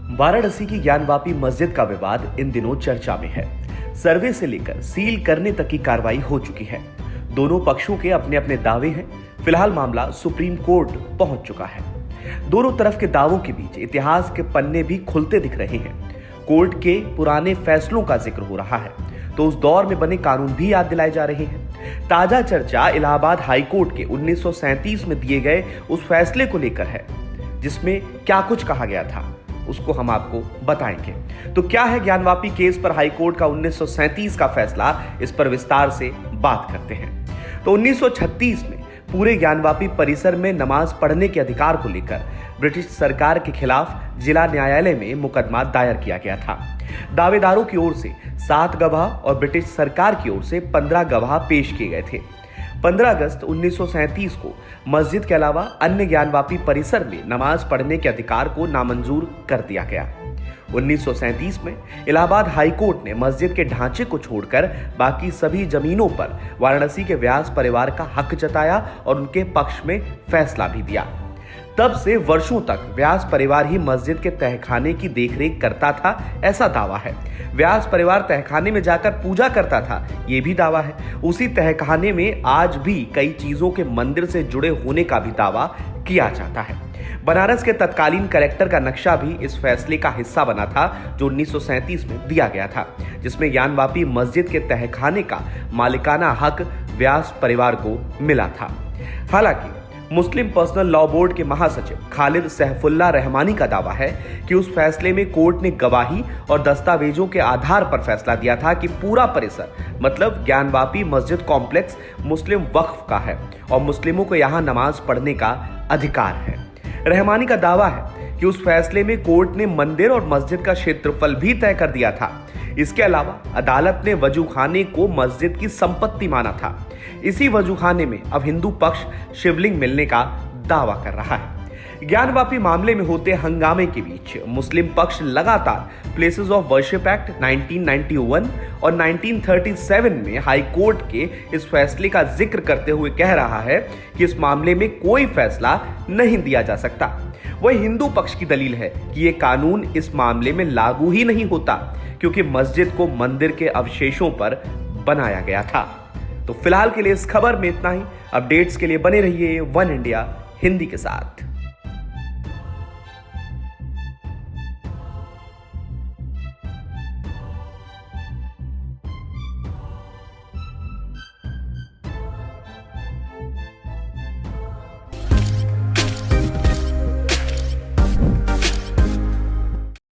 वाराणसी की ज्ञानवापी मस्जिद का विवाद इन दिनों चर्चा में है। सर्वे से लेकर सील करने तक की कार्रवाई हो चुकी है। दोनों पक्षों के अपने अपने दावे हैं। फिलहाल मामला सुप्रीम कोर्ट पहुंच चुका है। दोनों तरफ के दावों के बीच इतिहास के पन्ने भी खुलते दिख रहे हैं। कोर्ट के पुराने फैसलों का जिक्र हो रहा है तो उस दौर में बने कानून भी याद दिलाए जा रहे हैं। ताजा चर्चा इलाहाबाद हाई कोर्ट के 1937 में दिए गए उस फैसले को लेकर है, जिसमें क्या कुछ कहा गया था उसको हम आपको बताएंगे। तो क्या है ज्ञानवापी केस पर हाई कोर्ट का 1937 का फैसला, इस पर विस्तार से बात करते हैं। तो 1936 में पूरे ज्ञानवापी परिसर में नमाज पढ़ने के अधिकार को लेकर ब्रिटिश सरकार के खिलाफ जिला न्यायालय में मुकदमा दायर किया गया था। दावेदारों की ओर से 7 गवाह और ब्रिटिश सरकार की ओर से 15 गवाह पेश किए गए थे। 15 अगस्त 1937 को मस्जिद के अलावा अन्य ज्ञानवापी परिसर में नमाज पढ़ने के अधिकार को नामंजूर कर दिया गया। 1937 में इलाहाबाद हाई कोर्ट ने मस्जिद के ढांचे को छोड़कर बाकी सभी जमीनों पर वाराणसी के व्यास परिवार का हक जताया और उनके पक्ष में फैसला भी दिया। तब से वर्षों तक व्यास परिवार ही मस्जिद के तहखाने की देखरेख करता था, ऐसा दावा है। व्यास परिवार तहखाने में जाकर पूजा करता था, यह भी दावा है। उसी तहखाने में आज भी कई चीजों के मंदिर से जुड़े होने का भी दावा किया जाता है। बनारस के तत्कालीन कलेक्टर का नक्शा भी इस फैसले का हिस्सा बना था, जो 1937 में दिया गया था, जिसमें ज्ञानवापी मस्जिद के तहखाने का मालिकाना हक व्यास परिवार को मिला था। हालांकि मुस्लिम पर्सनल लॉ बोर्ड के महासचिव खालिद सहफुल्ला रहमानी का दावा है कि उस फैसले में कोर्ट ने गवाही और दस्तावेजों के आधार पर फैसला दिया था कि पूरा परिसर मतलब ज्ञानवापी मस्जिद कॉम्प्लेक्स मुस्लिम वक्फ का है और मुस्लिमों को यहां नमाज पढ़ने का अधिकार है। रहमानी का दावा है कि उस फैसले में कोर्ट ने मंदिर और मस्जिद का क्षेत्रफल भी तय कर दिया था। इसके अलावा अदालत ने वजूखाने को मस्जिद की संपत्ति माना था। इसी वजूखाने में अब हिंदू पक्ष शिवलिंग मिलने का दावा कर रहा है। ज्ञानवापी मामले में होते हंगामे के बीच मुस्लिम पक्ष लगातार प्लेसेस ऑफ वर्शिप एक्ट 1991 और 1937 में हाई कोर्ट के इस फैसले का जिक्र करते हुए कह रहा है कि इस मामले में कोई फैसला नहीं दिया जा सकता। वही हिंदू पक्ष की दलील है कि ये कानून इस मामले में लागू ही नहीं होता, क्योंकि मस्जिद को मंदिर के अवशेषों पर बनाया गया था। तो फिलहाल के लिए इस खबर में इतना ही। अपडेट्स के लिए बने रहिए वन इंडिया हिंदी के साथ।